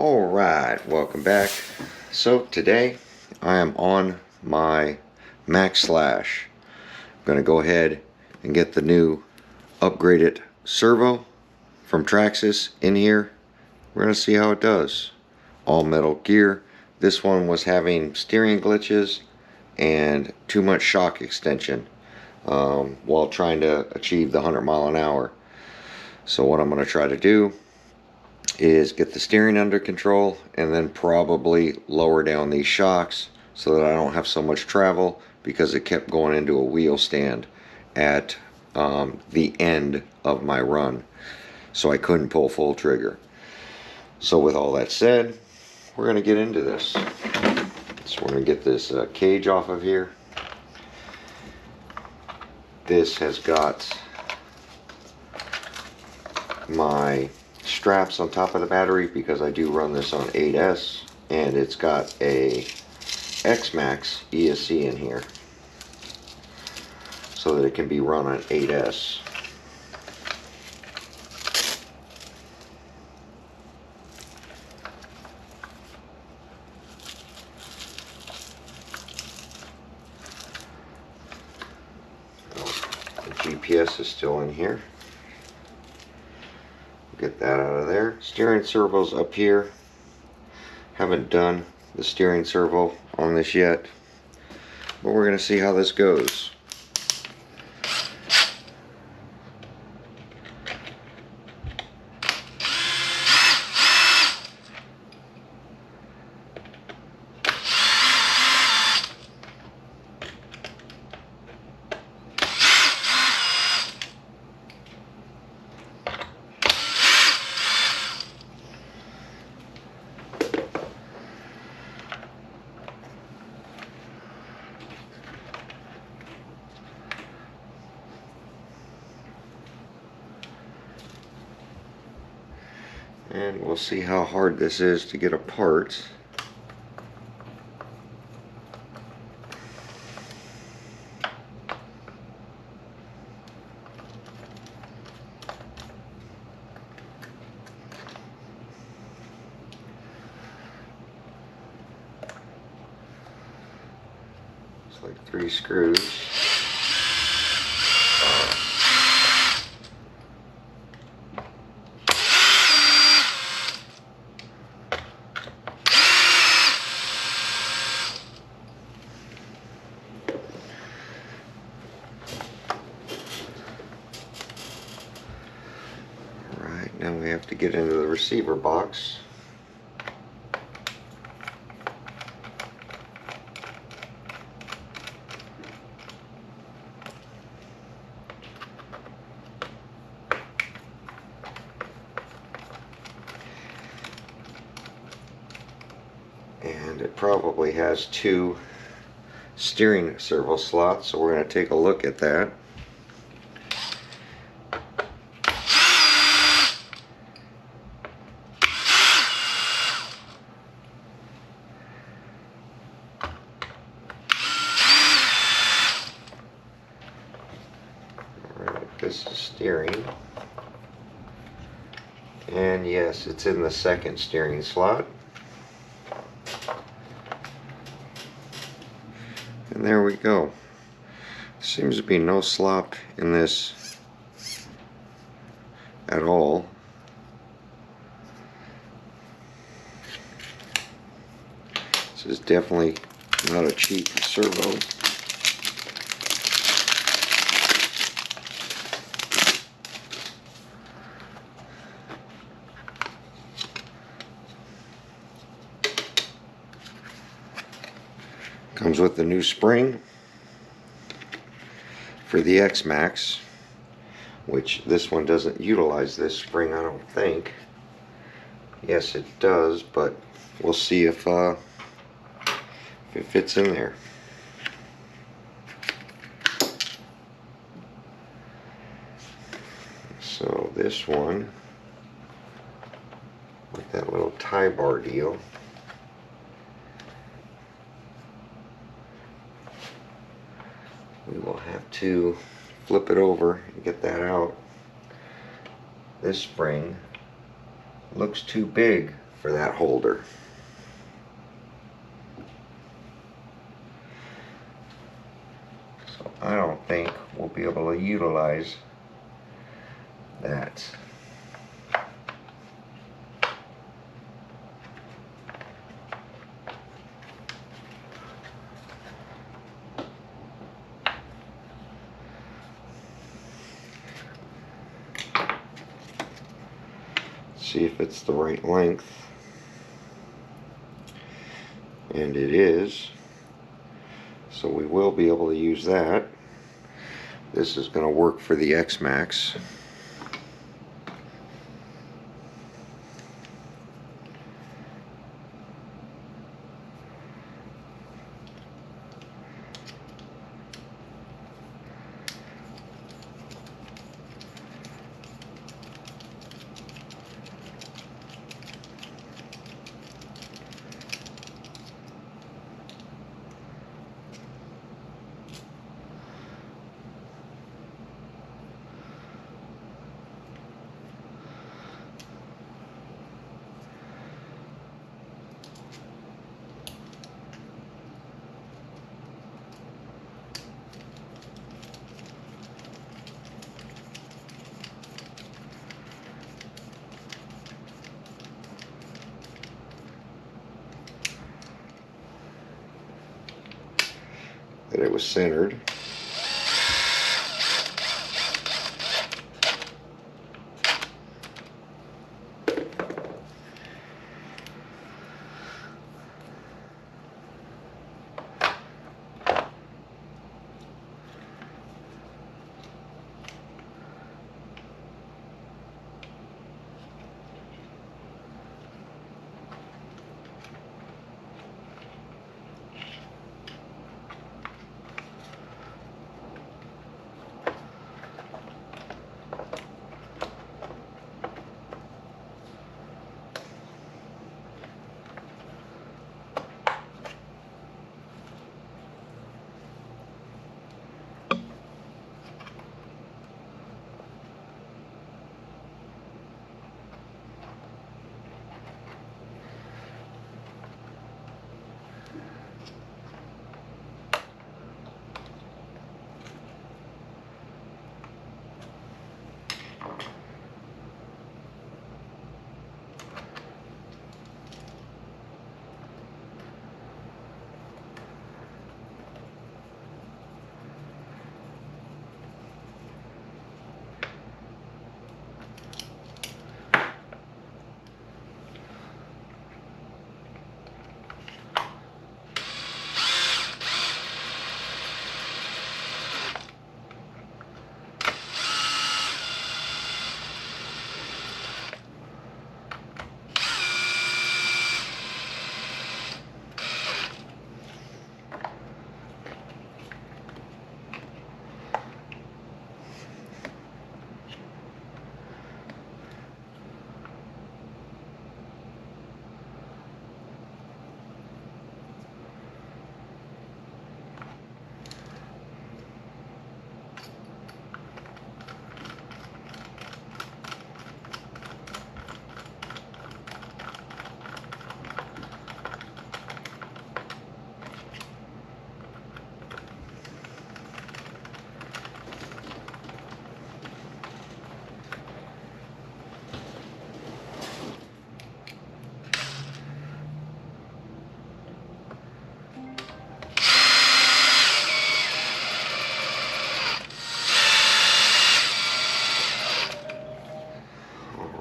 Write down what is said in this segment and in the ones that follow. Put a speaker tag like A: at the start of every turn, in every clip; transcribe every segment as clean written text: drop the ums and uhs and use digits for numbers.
A: Alright, welcome back. So today I am on my Maxx Slash. I'm going to go ahead and get the new upgraded servo from Traxxas in here. We're going to see how it does. All metal gear. This one was having steering glitches and too much shock extension while trying to achieve the 100 mile an hour. So what I'm going to try to do is get the steering under control and then probably lower down these shocks so that I don't have so much travel, because it kept going into a wheel stand at the end of my run, so I couldn't pull full trigger. So with all that said, we're going to get into this. So we're going to get this cage off of here. This has got my straps on top of the battery because I do run this on 8S, and it's got a Maxx ESC in here so that it can be run on 8S. The GPS is still in here. Get that out of there. Steering servo's up here. Haven't done the steering servo on this yet, but we're going to see how this goes. And we'll see how hard this is to get apart. It's like 3 screws. Now we have to get into the receiver box. And it probably has 2 steering servo slots, so we're going to take a look at that. This is steering, and yes, it's in the second steering slot, and there we go. Seems to be no slop in this at all. This is definitely not a cheap servo. Comes with the new spring for the Maxx, which this one doesn't utilize this spring, I don't think. Yes, it does, but we'll see if it fits in there. So this one, with that little tie bar deal, we will have to flip it over and get that out. This spring looks too big for that holder. So I don't think we'll be able to utilize that. See if it's the right length, and it is, so we will be able to use that. This is going to work for the Maxx. That it was centered.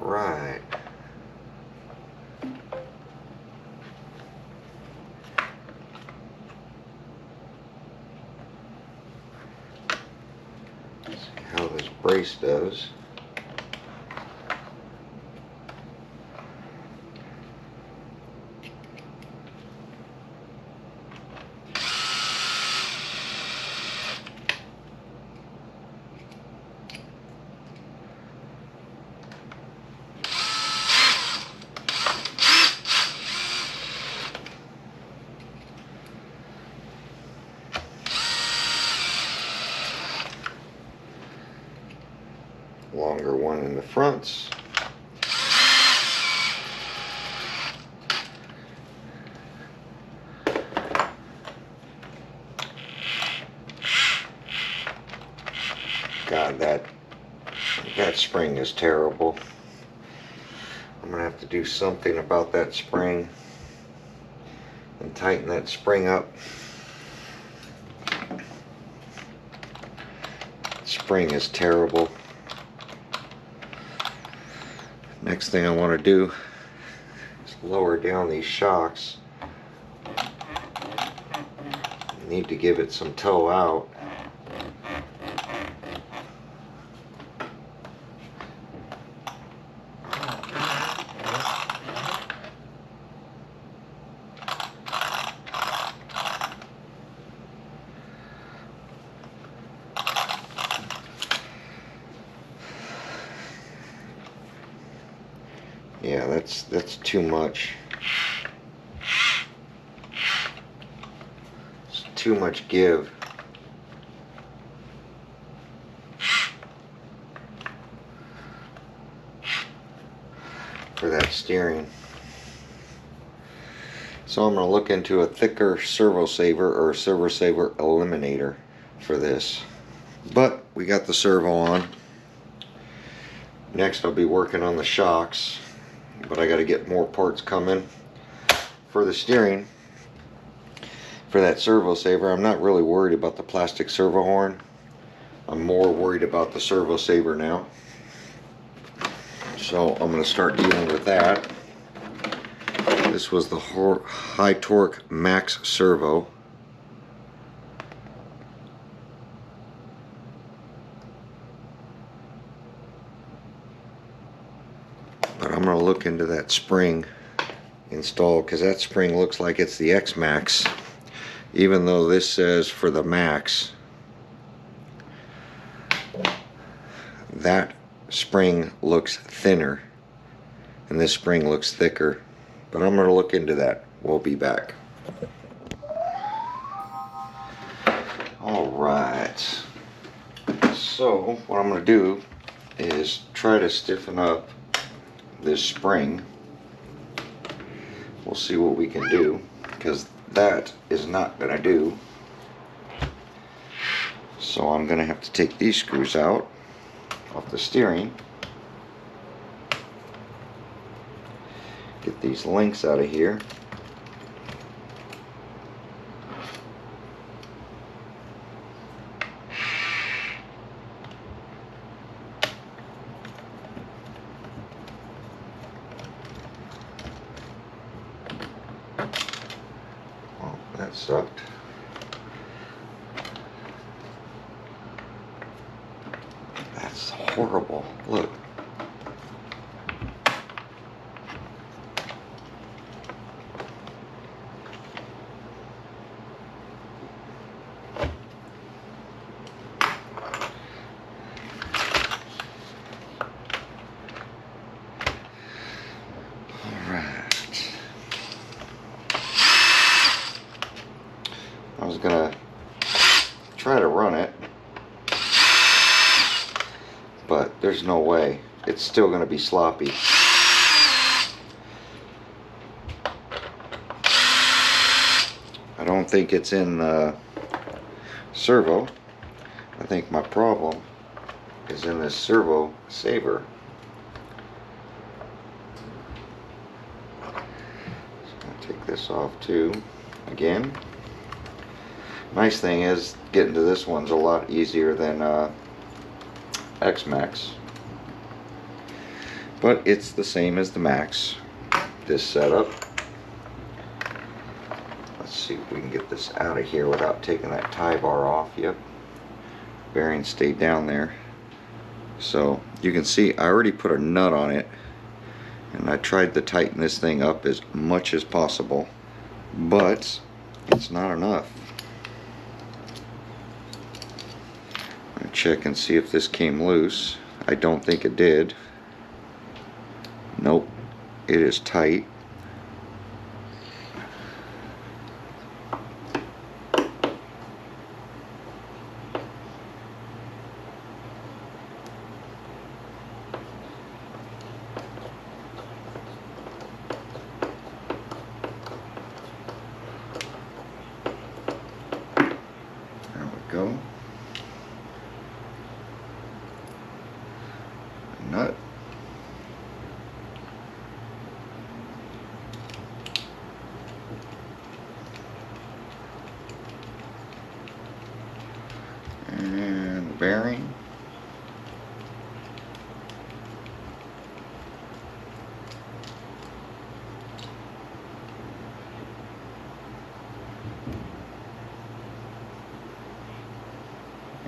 A: Right. See how this brace does. Longer one in the fronts. God, that spring is terrible. I'm gonna have to do something about that spring and tighten that spring up. Spring is terrible. Next thing I want to do is lower down these shocks. Need to give it some toe out. Yeah, that's too much. It's too much give. For that steering. So I'm going to look into a thicker servo saver or servo saver eliminator for this. But we got the servo on. Next I'll be working on the shocks. But I got to get more parts coming for the steering for that servo saver. I'm not really worried about the plastic servo horn. I'm more worried about the servo saver now. So I'm going to start dealing with that. This was the high torque Maxx servo. But I'm going to look into that spring install, because that spring looks like it's the X Maxx, even though this says for the Maxx. That spring looks thinner and this spring looks thicker, but I'm going to look into that. We'll be back. Alright, so what I'm going to do is try to stiffen up this spring. We'll see what we can do, because that is not going to do. So I'm going to have to take these screws out off the steering, get these links out of here, oh, that sucked. That's horrible. Look. Alright. I was gonna try to run it, but there's no way. It's still going to be sloppy. I don't think it's in the servo. I think my problem is in this servo saver. So I'm going to take this off too. Again. Nice thing is getting to this one's a lot easier than X Maxx, but it's the same as the Maxx, this setup. Let's see if we can get this out of here without taking that tie bar off. Yep, bearing stayed down there. So you can see I already put a nut on it, and I tried to tighten this thing up as much as possible, but it's not enough. Check and see if this came loose. I don't think it did. Nope, it is tight. There we go. nut. And the bearing.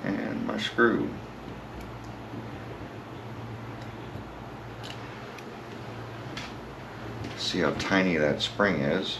A: And my screw. See how tiny that spring is.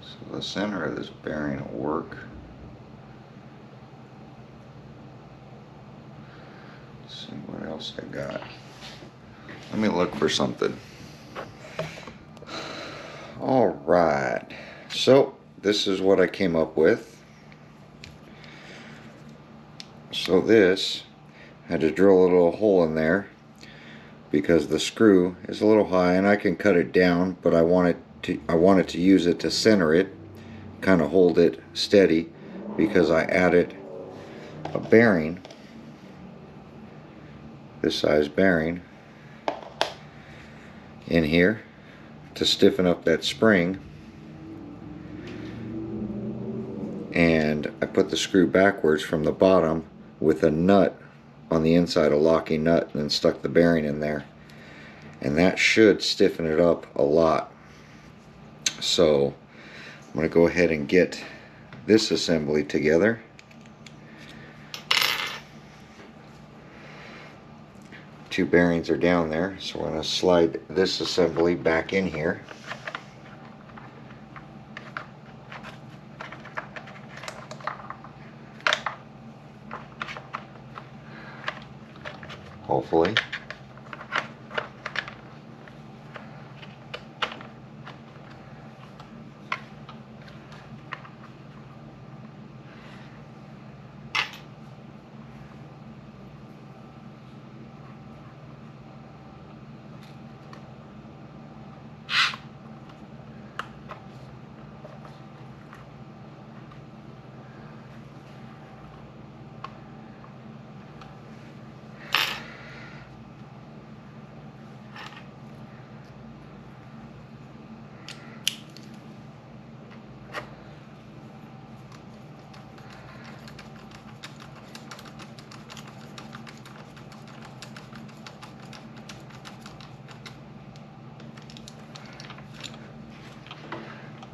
A: So the center of this bearing will work. Let's see what else I got. Let me look for something. Alright, so this is what I came up with. So this, I had to drill a little hole in there because the screw is a little high, and I can cut it down, but I wanted to use it to center it, kind of hold it steady, because I added a bearing, this size bearing, in here to stiffen up that spring. And I put the screw backwards from the bottom with a nut on the inside, a locking nut, and then stuck the bearing in there, and that should stiffen it up a lot. So I'm going to go ahead and get this assembly together. Two bearings are down there, so we're going to slide this assembly back in here. Hopefully.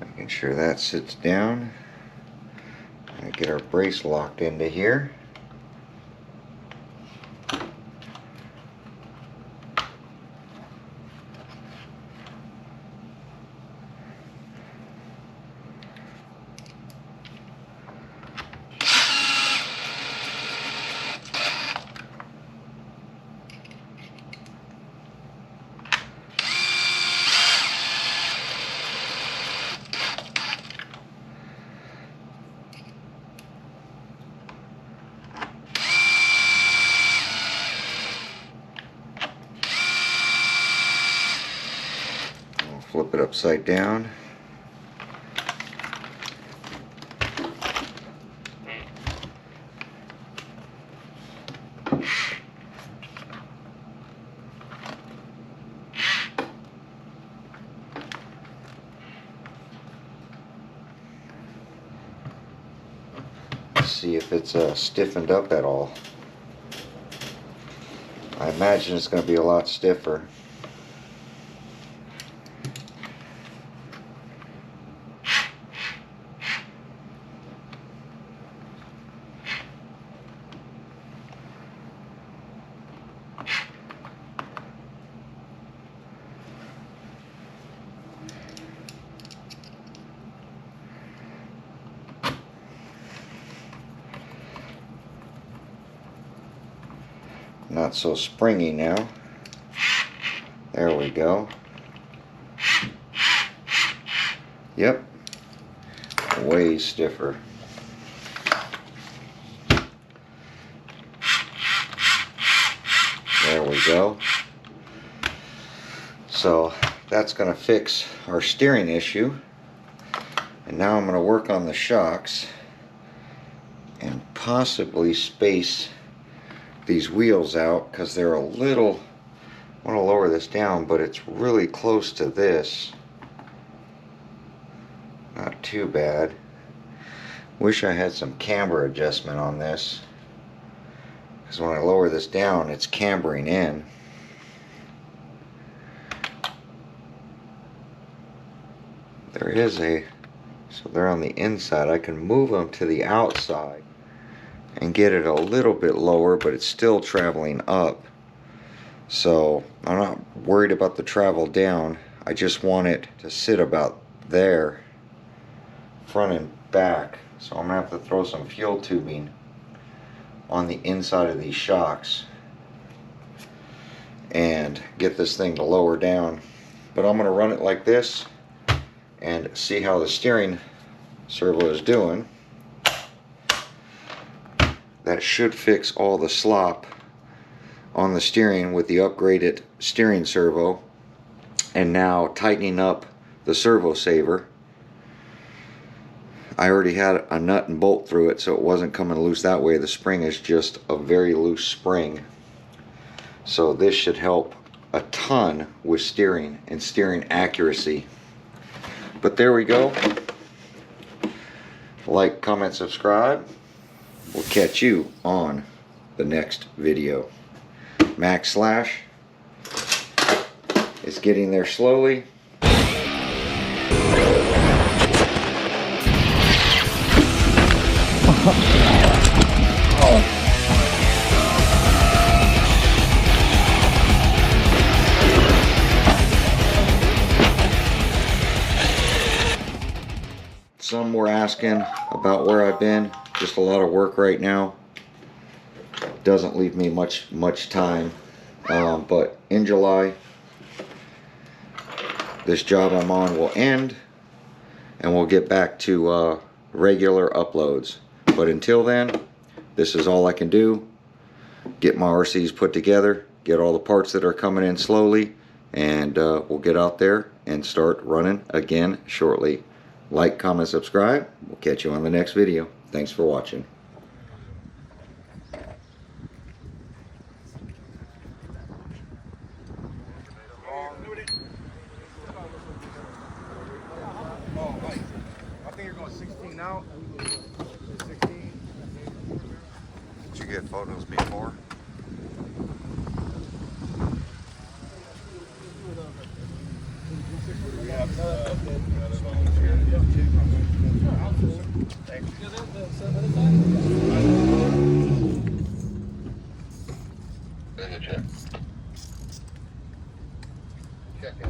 A: Making sure that sits down. And get our brace locked into here. Flip it upside down. See if it's stiffened up at all. I imagine it's going to be a lot stiffer. not so springy now. There we go. Yep, way stiffer. There we go. So that's going to fix our steering issue. And now I'm going to work on the shocks and possibly space these wheels out, because they're a little, I want to lower this down, but it's really close to this. Not too bad. Wish I had some camber adjustment on this, because when I lower this down, it's cambering in. There is a, so they're on the inside. I can move them to the outside and get it a little bit lower, but it's still traveling up. So I'm not worried about the travel down. I just want it to sit about there, front and back. So I'm gonna have to throw some fuel tubing on the inside of these shocks and get this thing to lower down. But I'm gonna run it like this and see how the steering servo is doing. That should fix all the slop on the steering with the upgraded steering servo, and now tightening up the servo saver. I already had a nut and bolt through it, so it wasn't coming loose that way. The spring is just a very loose spring. So this should help a ton with steering and steering accuracy. But there we go. Like, comment, subscribe. We'll catch you on the next video. Maxx Slash is getting there slowly. Some were asking about where I've been. Just a lot of work right now. Doesn't leave me much time. But in July, this job I'm on will end, and we'll get back to regular uploads. But until then, this is all I can do. Get my RCs put together, get all the parts that are coming in slowly, and we'll get out there and start running again shortly. Like, comment, subscribe. We'll catch you on the next video. Thanks for watching.
B: I think you're going 16 out. 16.
A: Did you get photos before?
B: Check it.